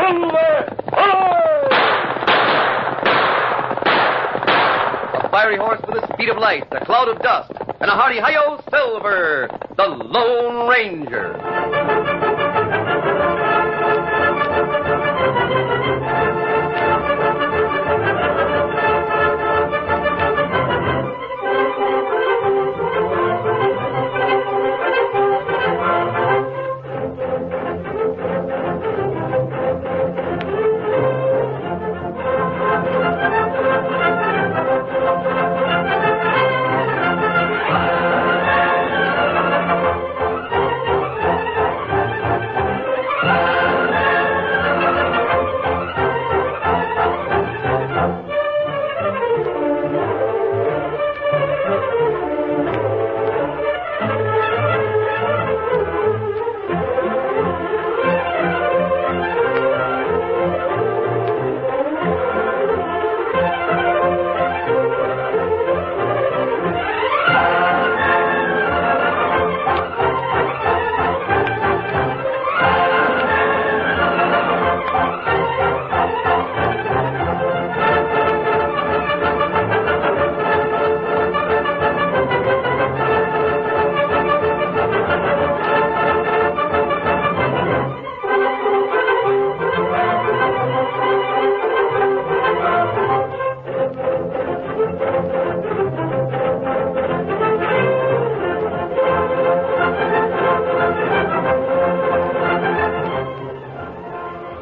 Silver! A fiery horse with the speed of light, a cloud of dust, and a hearty hi-yo, Silver, the Lone Ranger.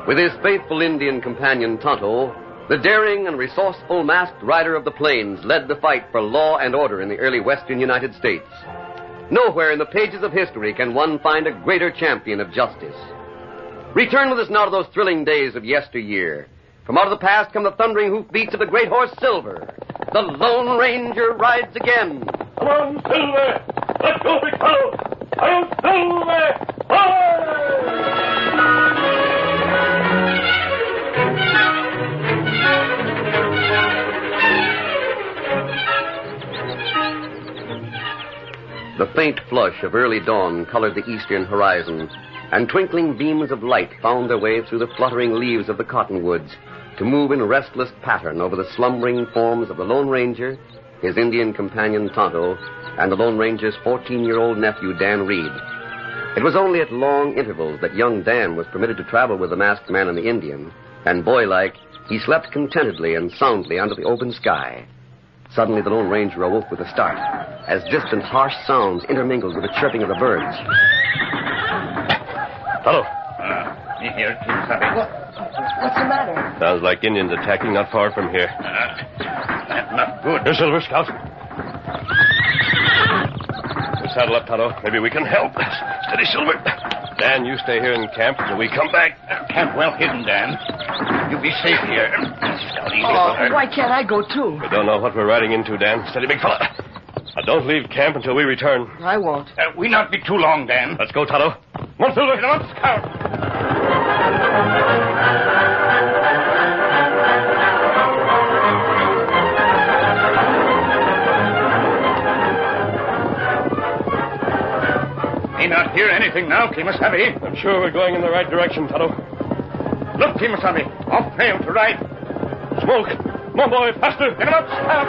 With his faithful Indian companion Tonto, the daring and resourceful masked rider of the plains led the fight for law and order in the early western United States. Nowhere in the pages of history can one find a greater champion of justice. Return with us now to those thrilling days of yesteryear. From out of the past come the thundering hoofbeats of the great horse Silver. The Lone Ranger rides again. Come on, Silver! Let's go, big fellow! I'll Silver! Hi! The faint flush of early dawn colored the eastern horizon, and twinkling beams of light found their way through the fluttering leaves of the cottonwoods to move in restless pattern over the slumbering forms of the Lone Ranger, his Indian companion Tonto, and the Lone Ranger's 14-year-old nephew Dan Reed. It was only at long intervals that young Dan was permitted to travel with the masked man and the Indian, and boy-like, he slept contentedly and soundly under the open sky. Suddenly the Lone Ranger awoke with a start, as distant, harsh sounds intermingled with the chirping of the birds. Hello. Me here, Kimasabi. What's the matter? Sounds like Indians attacking not far from here. That's not good. Here, Silver, Scout. We'll saddle up, Tonto. Maybe we can help. Steady, Silver. Dan, you stay here in camp until we come back. Camp well hidden, Dan. You be safe here. Scout, easy. Why can't I go too? We don't know what we're riding into, Dan. Steady, big fella. Now, don't leave camp until we return. I won't. We not be too long, Dan. Let's go, Tonto. Come on, Silver. Get him up, Scout. May not hear anything now, Kimasabi. I'm sure we're going in the right direction, Tonto. Look, Kimasabi. Off trail to right. Smoke. Come on, boy. Faster. Get him up, Scout.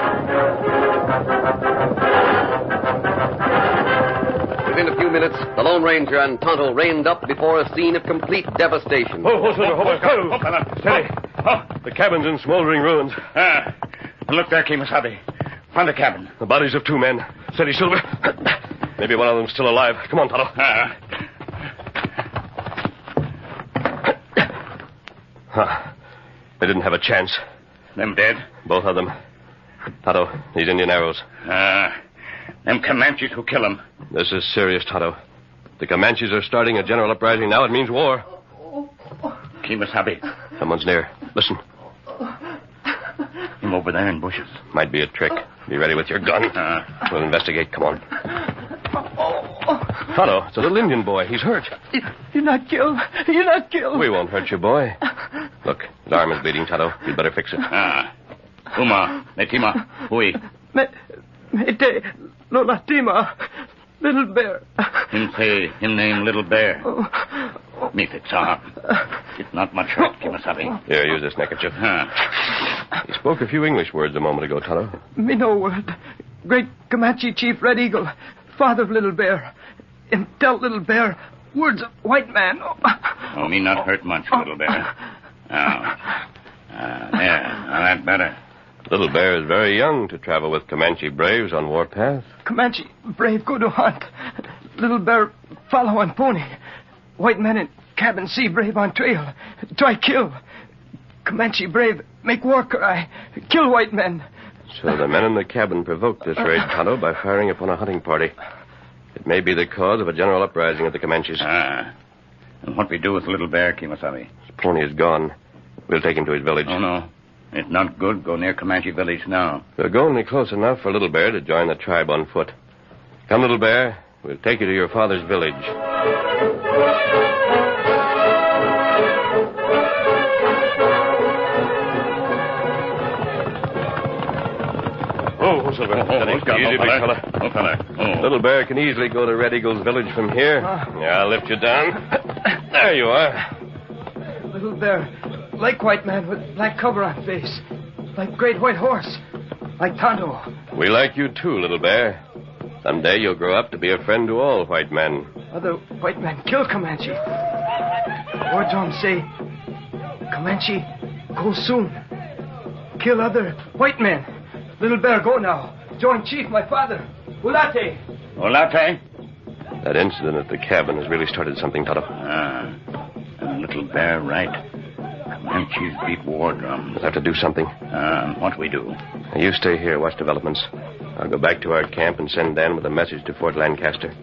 Within a few minutes, the Lone Ranger and Tonto reined up before a scene of complete devastation. Oh, Silver. Oh, fella. Steady. The cabin's in smoldering ruins. And look there, Kimasabi. Find the cabin. The bodies of 2 men. Steady, Silver. Maybe one of them's still alive. Come on, Tonto. They didn't have a chance. Them dead? Both of them. Tonto, these Indian arrows. Them Comanches who kill them. This is serious, Tonto. The Comanches are starting a general uprising now. It means war. Kimasabi. Someone's near. Listen. Him over there in bushes. Might be a trick. Be ready with your gun. We'll investigate. Come on. Tonto, it's a little Indian boy. He's hurt. You're not killed. You're not killed. We won't hurt you, boy. Look, his arm is bleeding, Tonto. You'd better fix it. Uma, Netima, Hui. Mete, Lolatima, Little Bear. Him say, him name Little Bear. Me fix arm. It's not much hurt, Kimasabi. Here, use this neckerchief. He spoke a few English words a moment ago, Tonto. Me no word. Great Comanche Chief Red Eagle, father of Little Bear. Him tell Little Bear words of white man. Oh, me not hurt much, Little Bear. Now, there. Now that better. Little Bear is very young to travel with Comanche braves on warpath. Comanche brave go to hunt. Little Bear follow on pony. White men in cabin see brave on trail. Try kill. Comanche brave make war cry. Kill white men. So the men in the cabin provoked this raid, Tonto, by firing upon a hunting party. It may be the cause of a general uprising of the Comanches. And what we do with Little Bear, Kimasabi? His pony is gone. We'll take him to his village. Oh, no. It's not good. Go near Comanche village now. We'll go only close enough for Little Bear to join the tribe on foot. Come, Little Bear. We'll take you to your father's village. Oh, Silver. Easy, big fella. Oh, fella. Little Bear can easily go to Red Eagle's village from here. Yeah, I'll lift you down. There you are. Little Bear, like white man with black cover on face. Like great white horse. Like Tonto. We like you too, Little Bear. Someday you'll grow up to be a friend to all white men. Other white men kill Comanche. War drums say, Comanche go soon. Kill other white men. Little Bear, go now. Join Chief, my father. Ulate. Olate? That incident at the cabin has really started something, Tonto. And Little Bear right. Comanches beat war drums. We'll have to do something. What we do? Now, you stay here, watch developments. I'll go back to our camp and send Dan with a message to Fort Lancaster.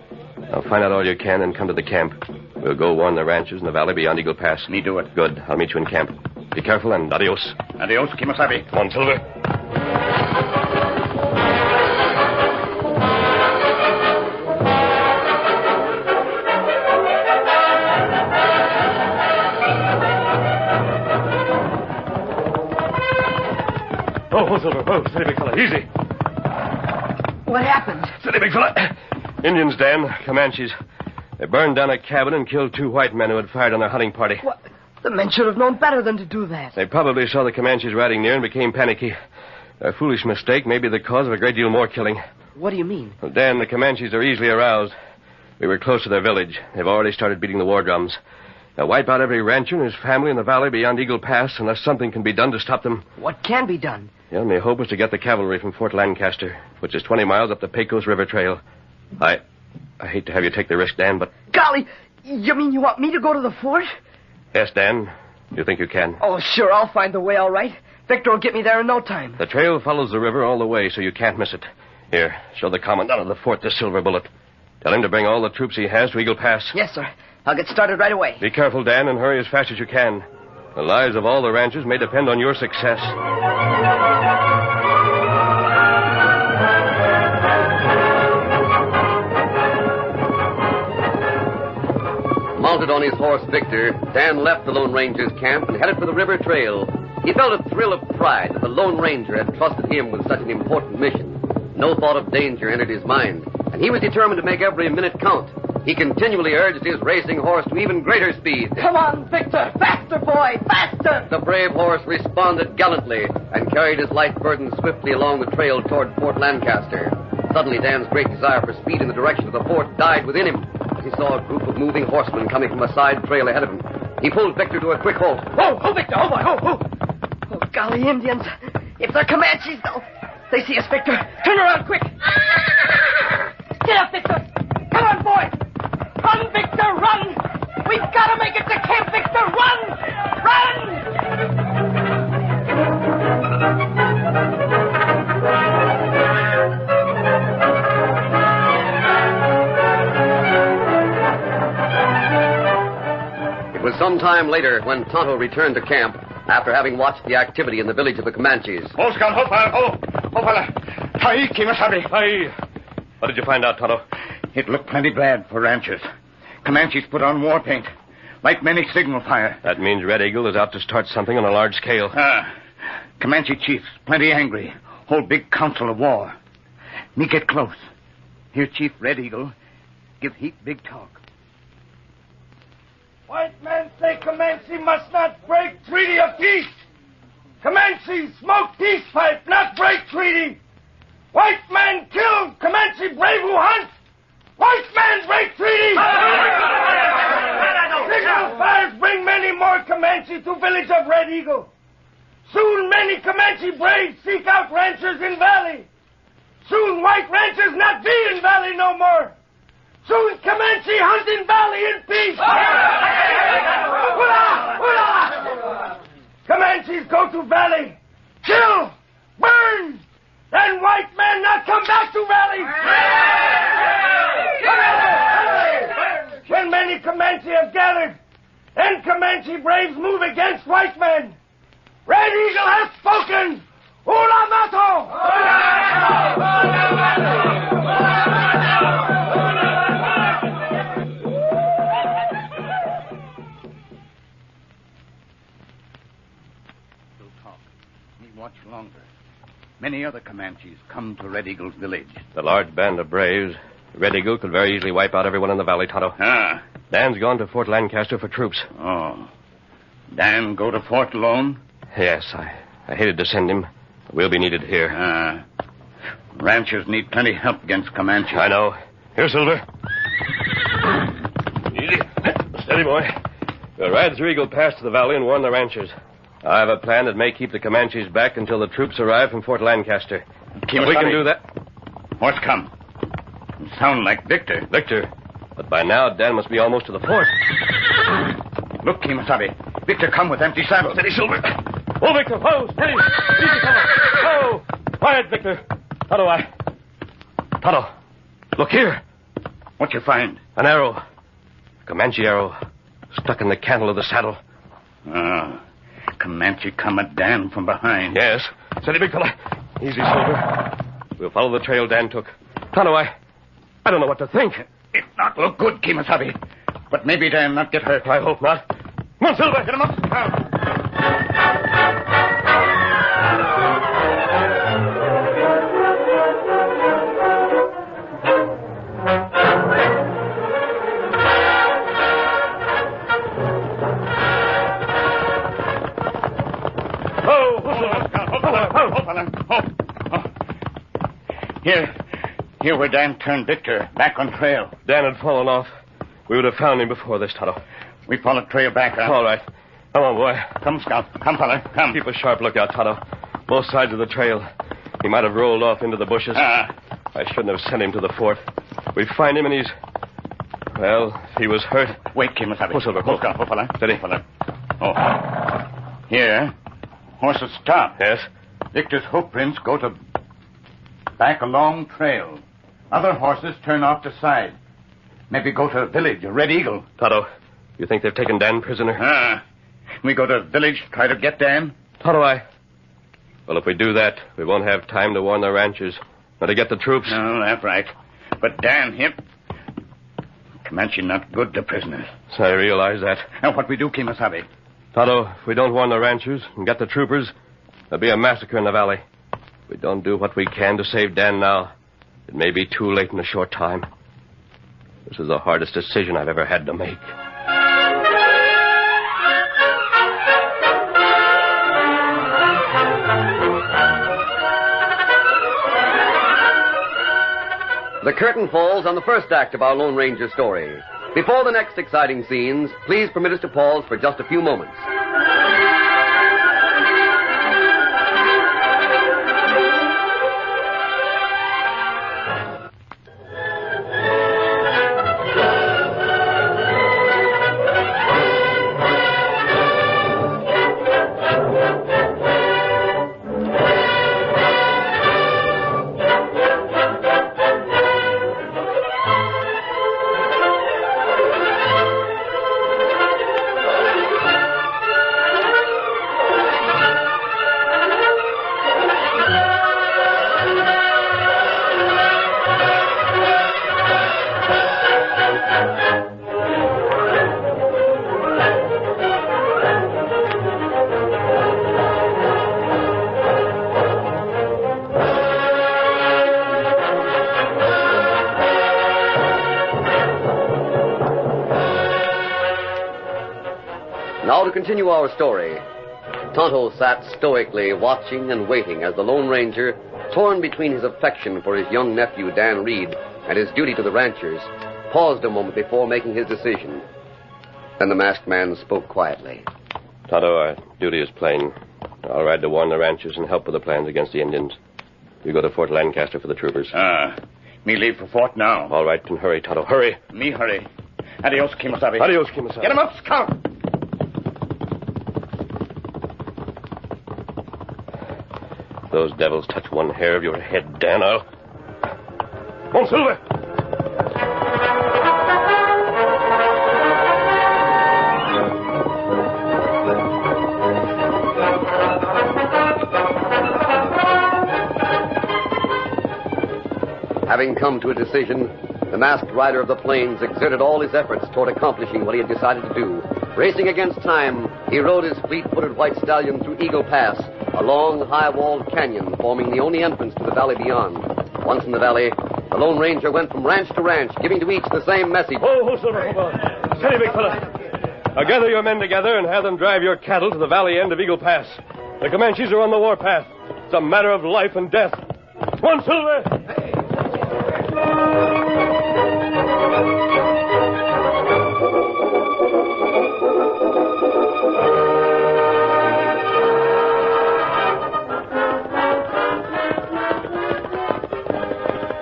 I'll find out all you can and come to the camp. We'll go warn the ranchers in the valley beyond Eagle Pass. Me do it. Good. I'll meet you in camp. Be careful and adios. Adios, Kimasabi. Come on, Silver. Oh, Silver. Oh, steady, big fella. Easy. What happened? Steady, big fella. Indians, Dan. Comanches. They burned down a cabin and killed 2 white men who had fired on their hunting party. What? The men should have known better than to do that. They probably saw the Comanches riding near and became panicky. Their foolish mistake may be the cause of a great deal more killing. What do you mean? Well, Dan, the Comanches are easily aroused. We were close to their village. They've already started beating the war drums. They'll wipe out every rancher and his family in the valley beyond Eagle Pass unless something can be done to stop them. What can be done? The only hope is to get the cavalry from Fort Lancaster, which is 20 miles up the Pecos River Trail. I hate to have you take the risk, Dan, but... Golly, you mean you want me to go to the fort? Yes, Dan. You think you can? Oh, sure, I'll find the way all right. Victor will get me there in no time. The trail follows the river all the way, so you can't miss it. Here, show the commandant of the fort this silver bullet. Tell him to bring all the troops he has to Eagle Pass. Yes, sir. I'll get started right away. Be careful, Dan, and hurry as fast as you can. The lives of all the ranchers may depend on your success. Mounted on his horse, Victor, Dan left the Lone Ranger's camp and headed for the river trail. He felt a thrill of pride that the Lone Ranger had trusted him with such an important mission. No thought of danger entered his mind, and he was determined to make every minute count. He continually urged his racing horse to even greater speed. Come on, Victor! Faster, boy! Faster! The brave horse responded gallantly and carried his light burden swiftly along the trail toward Fort Lancaster. Suddenly, Dan's great desire for speed in the direction of the fort died within him as he saw a group of moving horsemen coming from a side trail ahead of him. He pulled Victor to a quick halt. Oh, Victor! Oh, boy! Oh! Oh, golly, Indians. If they're Comanches, they see us, Victor. Turn around, quick! Get up, Victor! Come on, boy! Run, Victor, run! We've got to make it to camp, Victor! Run! Run! It was some time later when Tonto returned to camp after having watched the activity in the village of the Comanches. Oh, Scout, fella. Hi, Kimasabi. Hi. What did you find out, Tonto? It looked plenty bad for ranchers. Comanches put on war paint. Like many signal fire. That means Red Eagle is out to start something on a large scale. Comanche chiefs, plenty angry. Hold big council of war. Me get close. Here, Chief Red Eagle, give heap big talk. White men say Comanche must not break treaty of peace. Comanche smoke peace pipe, not break treaty. White man kill Comanche brave who hunt. White man break treaty. Signal fires bring many more Comanche to village of Red Eagle. Soon many Comanche braves seek out ranchers in valley. Soon white ranchers not be in valley no more. Soon Comanche hunt in valley in peace. Hurrah! Hurrah! Comanches go to valley. Kill! Burn! Then white men not come back to valley. When many Comanche have gathered, then Comanche braves move against white men. Red Eagle has spoken. Hula Mato! Watch longer. Many other Comanches come to Red Eagle's village. The large band of braves. Red Eagle could very easily wipe out everyone in the valley, Tonto. Ah. Dan's gone to Fort Lancaster for troops. Oh. Dan go to Fort alone? Yes, I hated to send him. We'll be needed here. Ranchers need plenty help against Comanches. I know. Here, Silver. Easy. Steady, boy. We'll ride through Eagle Pass to the valley and warn the ranchers. I have a plan that may keep the Comanches back until the troops arrive from Fort Lancaster. If we can do that. Horse come. You sound like Victor. Victor. But by now, Dan must be almost to the fort. Look, Kemosabe. Victor come with empty saddle. Steady, Silver. Oh, Victor. Whoa, steady. Easy, fellow. Whoa. Quiet, Victor. Tonto, look here. What you find? An arrow. A Comanche arrow. Stuck in the cantle of the saddle. Comanche come at Dan from behind. Yes. Steady, big fella. Easy, Silver. We'll follow the trail Dan took. Tonto, I don't know what to think. It not look good, Kemosabe. But maybe Dan not get hurt. I hope not. Come on, Silver. Get him up. Here where Dan turned Victor, back on trail. Dan had fallen off. We would have found him before this, Tonto. We follow trail back, huh? All right. Come on, boy. Come, Scout. Come, fella. Come. Keep a sharp lookout, Tonto. Both sides of the trail. He might have rolled off into the bushes. I shouldn't have sent him to the fort. We find him and he's... Well, he was hurt. Wait, Kemosabe. Oh, Silver. Oh, Scout. Oh, fella. Steady. Fella. Oh. Here. Horses stop. Yes? Victor's hoof prints go to... back a long trail. Other horses turn off the side. Maybe go to the village, a Red Eagle. Tonto, you think they've taken Dan prisoner? We go to the village, try to get Dan? Tonto, Well, if we do that, we won't have time to warn the ranchers or to get the troops. No, that's right. But Dan, him... Comanche not good to prisoners. So I realize that. Now, what we do, Kemosabe? Tonto, if we don't warn the ranchers and get the troopers, there'll be a massacre in the valley. If we don't do what we can to save Dan now, it may be too late in a short time. This is the hardest decision I've ever had to make. The curtain falls on the first act of our Lone Ranger story. Before the next exciting scenes, please permit us to pause for just a few moments. to continue our story. Tonto sat stoically watching and waiting as the Lone Ranger, torn between his affection for his young nephew, Dan Reed, and his duty to the ranchers, paused a moment before making his decision. Then the masked man spoke quietly. Tonto, our duty is plain. I'll ride to warn the ranchers and help with the plans against the Indians. You go to Fort Lancaster for the troopers. Me leave for fort now. All right, and hurry, Tonto, hurry. Me hurry. Adios, Kimosabe. Adios, Kimosabe. Get him up, Scout. If those devils touch one hair of your head, Dan, I'll... Come on, Silver! Having come to a decision, the masked rider of the plains exerted all his efforts toward accomplishing what he had decided to do. Racing against time, he rode his fleet-footed white stallion through Eagle Pass, a long, high-walled canyon forming the only entrance to the valley beyond. Once in the valley, the Lone Ranger went from ranch to ranch, giving to each the same message. Oh, Silver, hold on. Steady, big fella. Now gather your men together and have them drive your cattle to the valley end of Eagle Pass. The Comanches are on the warpath. It's a matter of life and death. Come on, Silver!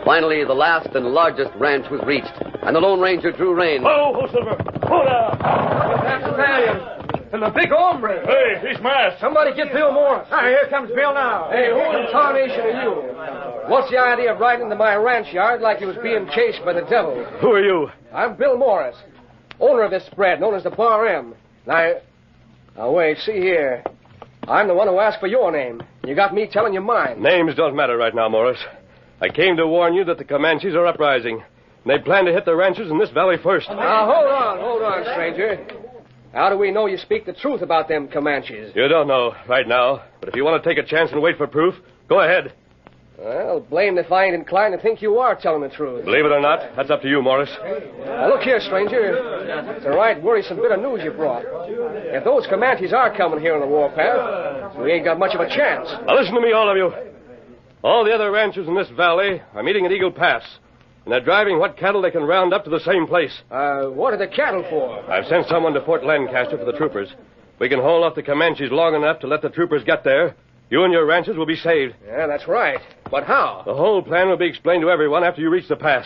Finally, the last and largest ranch was reached, and the Lone Ranger drew rein. Oh, Silver! Hold on! That's the stallion. And the big hombre. Hey, he's masked. Somebody get Bill Morris. Here comes Bill now. Hey, who in tarnation are you? What's the idea of riding into my ranch yard like you was being chased by the devil? Who are you? I'm Bill Morris, owner of this spread known as the Bar M. Now, wait, see here. I'm the one who asked for your name. You got me telling you mine. Names don't matter right now, Morris. I came to warn you that the Comanches are uprising. And they plan to hit the ranches in this valley first. Now, hold on, stranger. How do we know you speak the truth about them Comanches? You don't know right now, but if you want to take a chance and wait for proof, go ahead. Well, blamed if I ain't inclined to think you are telling the truth. Believe it or not, that's up to you, Morris. Now, look here, stranger. It's a right worrisome bit of news you brought. If those Comanches are coming here on the warpath, we ain't got much of a chance. Now, listen to me, all of you. All the other ranchers in this valley are meeting at Eagle Pass, and they're driving what cattle they can round up to the same place. What are the cattle for? I've sent someone to Fort Lancaster for the troopers. We can hold off the Comanches long enough to let the troopers get there. You and your ranches will be saved. Yeah, that's right. But how? The whole plan will be explained to everyone after you reach the pass.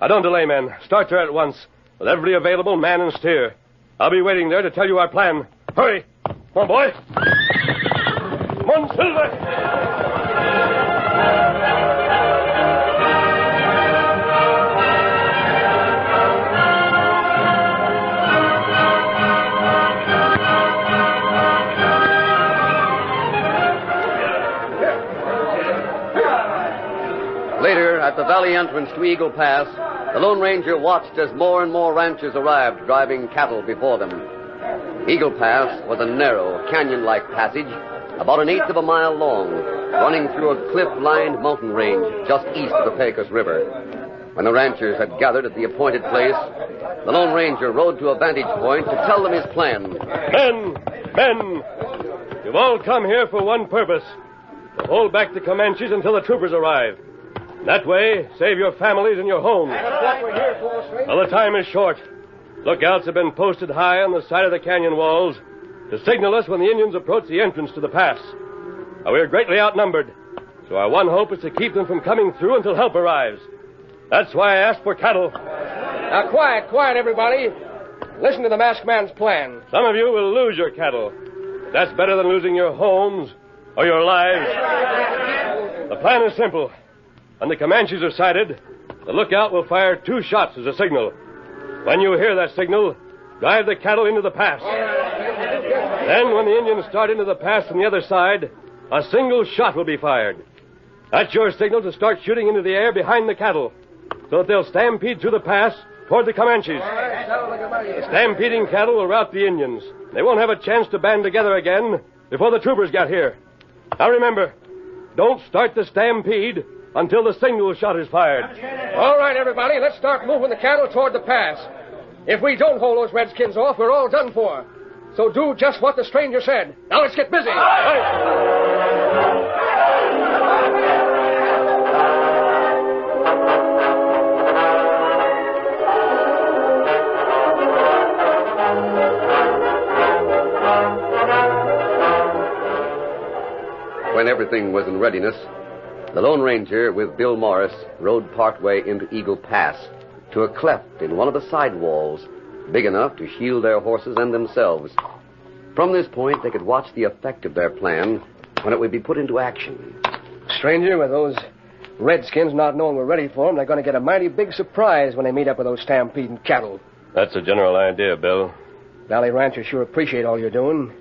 Now, don't delay, men. Start there at once, with every available man and steer. I'll be waiting there to tell you our plan. Hurry. Come on, boy. Come on, Silver. Later, at the valley entrance to Eagle Pass, the Lone Ranger watched as more and more ranchers arrived, driving cattle before them. Eagle Pass was a narrow, canyon-like passage, about 1/8 of a mile long, running through a cliff-lined mountain range just east of the Pecos River. When the ranchers had gathered at the appointed place, the Lone Ranger rode to a vantage point to tell them his plan. Men, you've all come here for one purpose, to hold back the Comanches until the troopers arrive. That way, save your families and your homes. That's what we're here for, stranger. Well, the time is short. Lookouts have been posted high on the side of the canyon walls to signal us when the Indians approach the entrance to the pass. Now, we're greatly outnumbered, so our one hope is to keep them from coming through until help arrives. That's why I asked for cattle. Now, quiet, everybody. Listen to the masked man's plan. Some of you will lose your cattle. That's better than losing your homes or your lives. The plan is simple. When the Comanches are sighted, the lookout will fire 2 shots as a signal. When you hear that signal, drive the cattle into the pass. Then, when the Indians start into the pass from the other side, a single shot will be fired. That's your signal to start shooting into the air behind the cattle, so that they'll stampede through the pass toward the Comanches. The stampeding cattle will rout the Indians. They won't have a chance to band together again before the troopers get here. Now remember, don't start the stampede until the signal shot is fired. All right, everybody, let's start moving the cattle toward the pass. If we don't hold those redskins off, we're all done for. So do just what the stranger said. Now let's get busy. When everything was in readiness, the Lone Ranger with Bill Morris rode partway into Eagle Pass to a cleft in one of the side walls, big enough to shield their horses and themselves. From this point, they could watch the effect of their plan when it would be put into action. Stranger, with those redskins not knowing we're ready for them, they're going to get a mighty big surprise when they meet up with those stampeding cattle. That's the general idea, Bill. Valley ranchers sure appreciate all you're doing.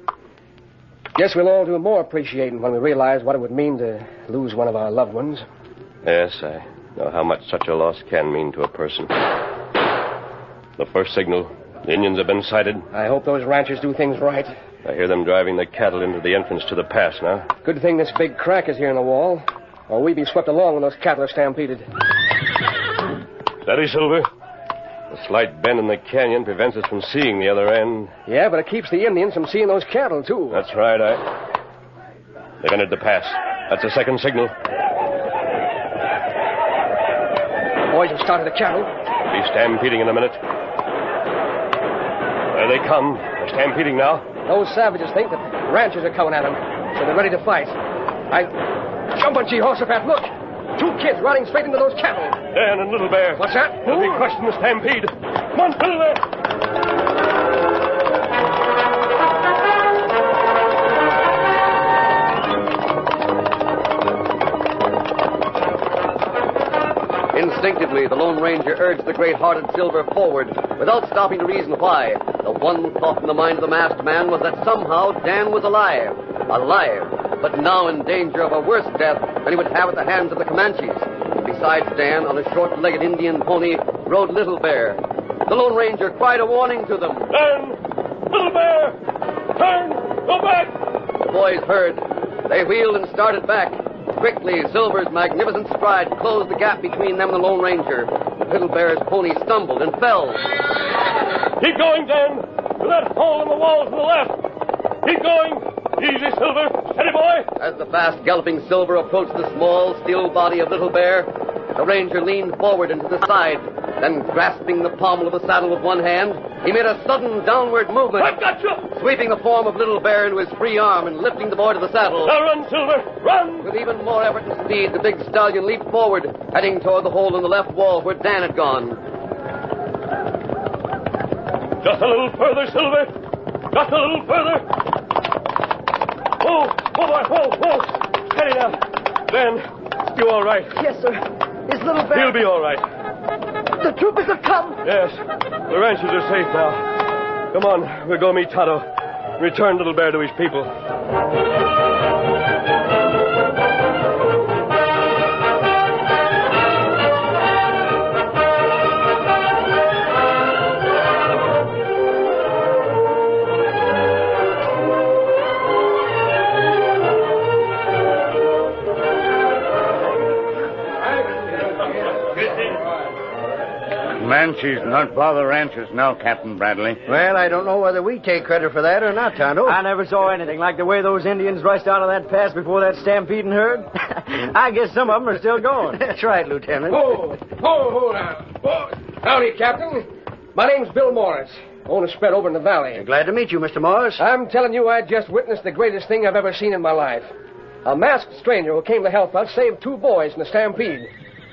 Guess we'll all do more appreciating when we realize what it would mean to lose one of our loved ones. Yes, I know how much such a loss can mean to a person. The first signal. The Indians have been sighted. I hope those ranchers do things right. I hear them driving the cattle into the entrance to the pass now. Good thing this big crack is here in the wall, or we'd be swept along when those cattle are stampeded. Steady, Silver. The slight bend in the canyon prevents us from seeing the other end. Yeah, but it keeps the Indians from seeing those cattle, too. That's right. They've entered the pass. That's the second signal. Boys have started the cattle. Be stampeding in a minute. There they come. They're stampeding now. Those savages think that ranchers are coming at them, so they're ready to fight. Jump on Jehoshaphat, look! 2 kids riding straight into those cattle. Dan and Little Bear. What's that? They'll be crushed in the stampede. Come on, Little Bear! Instinctively, the Lone Ranger urged the great-hearted Silver forward without stopping to reason why. The one thought in the mind of the masked man was that somehow Dan was alive. Alive, but now in danger of a worse death than he would have at the hands of the Comanches. Besides Dan, on a short-legged Indian pony, rode Little Bear. The Lone Ranger cried a warning to them. Dan! Little Bear! Turn! Go back! The boys heard. They wheeled and started back. Quickly, Silver's magnificent stride closed the gap between them and the Lone Ranger. Little Bear's pony stumbled and fell. Keep going, Dan! To that hole in the wall to the left! Keep going! Easy, Silver! Steady, boy! As the fast galloping Silver approached the small, still body of Little Bear, the Ranger leaned forward and to the side. Then, grasping the pommel of the saddle with one hand, he made a sudden downward movement. I've got you! Sweeping the form of Little Bear into his free arm and lifting the boy to the saddle. Now run, Silver! Run! With even more effort and speed, the big stallion leaped forward, heading toward the hole in the left wall where Dan had gone. Just a little further, Silver! Just a little further! Whoa! Whoa, boy! Whoa! Whoa! Steady now! Dan, you all right? Yes, sir. Is Little Bear... He'll be all right. The troopers have come. Yes. The ranchers are safe now. Come on, we'll go meet Tonto. Return Little Bear to his people. Comanches not bother ranchers now, Captain Bradley. Well, I don't know whether we take credit for that or not, Tonto. I never saw anything like the way those Indians rushed out of that pass before that stampeding herd. I guess some of them are still going. That's right, Lieutenant. Hold on. Howdy, Captain. My name's Bill Morris. Own a spread over in the valley. Glad to meet you, Mr. Morris. I'm telling you, I just witnessed the greatest thing I've ever seen in my life. A masked stranger who came to help us saved 2 boys in the stampede.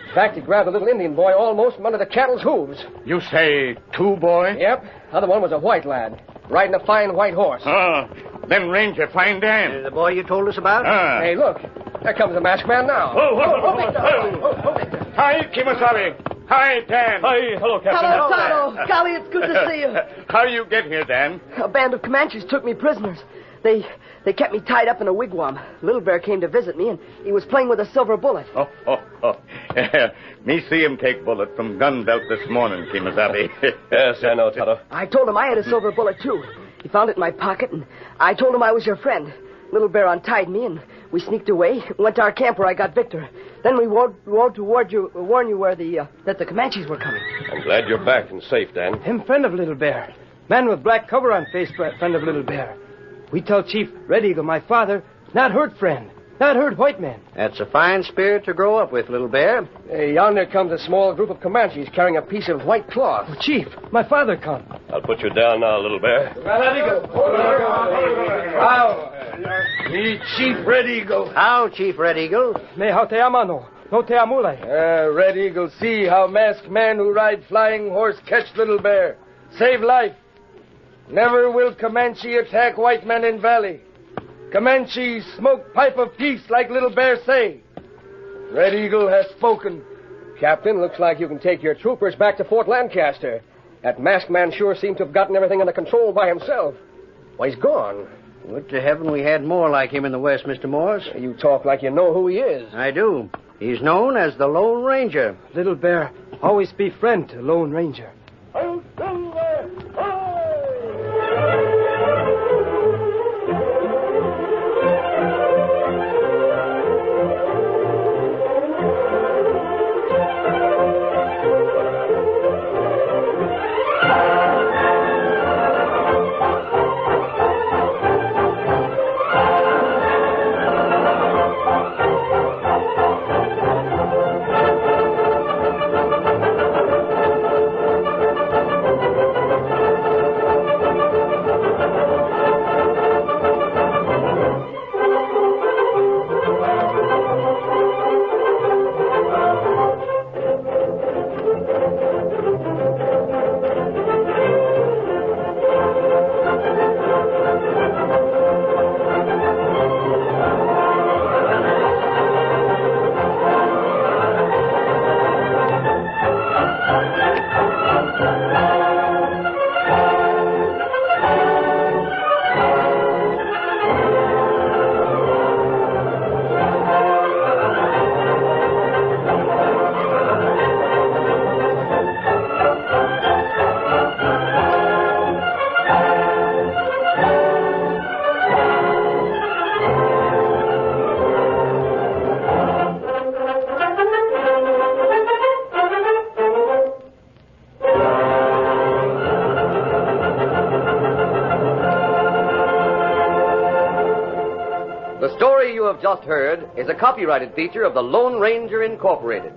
In fact, he grabbed a little Indian boy almost from under the cattle's hooves. You say 2 boys? Yep. Other one was a white lad, riding a fine white horse. Oh, them Ranger find Dan. The boy you told us about? Hey, look. There comes the masked man now. Hi, Kimasabi. Hi, Dan. Hi, hello, Captain. Hello, Tonto. Golly, it's good to see you. How you get here, Dan? A band of Comanches took me prisoners. They kept me tied up in a wigwam. Little Bear came to visit me, and he was playing with a silver bullet. Me see him take bullet from gun belt this morning, Kimasabi. Yes, I know, Tonto. I told him I had a silver bullet, too. He found it in my pocket, and I told him I was your friend. Little Bear untied me, and we sneaked away, went to our camp where I got Victor. Then we rode to warn you where that the Comanches were coming. I'm glad you're back and safe, Dan. Him friend of Little Bear. Man with black cover on face, friend of Little Bear. We tell Chief Red Eagle, my father, not hurt friend. Not hurt white man. That's a fine spirit to grow up with, Little Bear. Hey, yonder comes a small group of Comanches carrying a piece of white cloth. Oh, Chief, my father come. I'll put you down now, Little Bear. Red Eagle. How? Me, Chief Red Eagle. How, Chief Red Eagle? Me how te amano. No te amule. Red Eagle, see how masked man who ride flying horse catch Little Bear. Save life. Never will Comanche attack white man in valley. Comanche smoke pipe of peace like Little Bear say. Red Eagle has spoken. Captain, looks like you can take your troopers back to Fort Lancaster. That masked man sure seemed to have gotten everything under control by himself. Why, he's gone. Would to heaven we had more like him in the West, Mr. Morris. You talk like you know who he is. I do. He's known as the Lone Ranger. Little Bear always be friend to Lone Ranger. The story you have just heard is a copyrighted feature of the Lone Ranger Incorporated.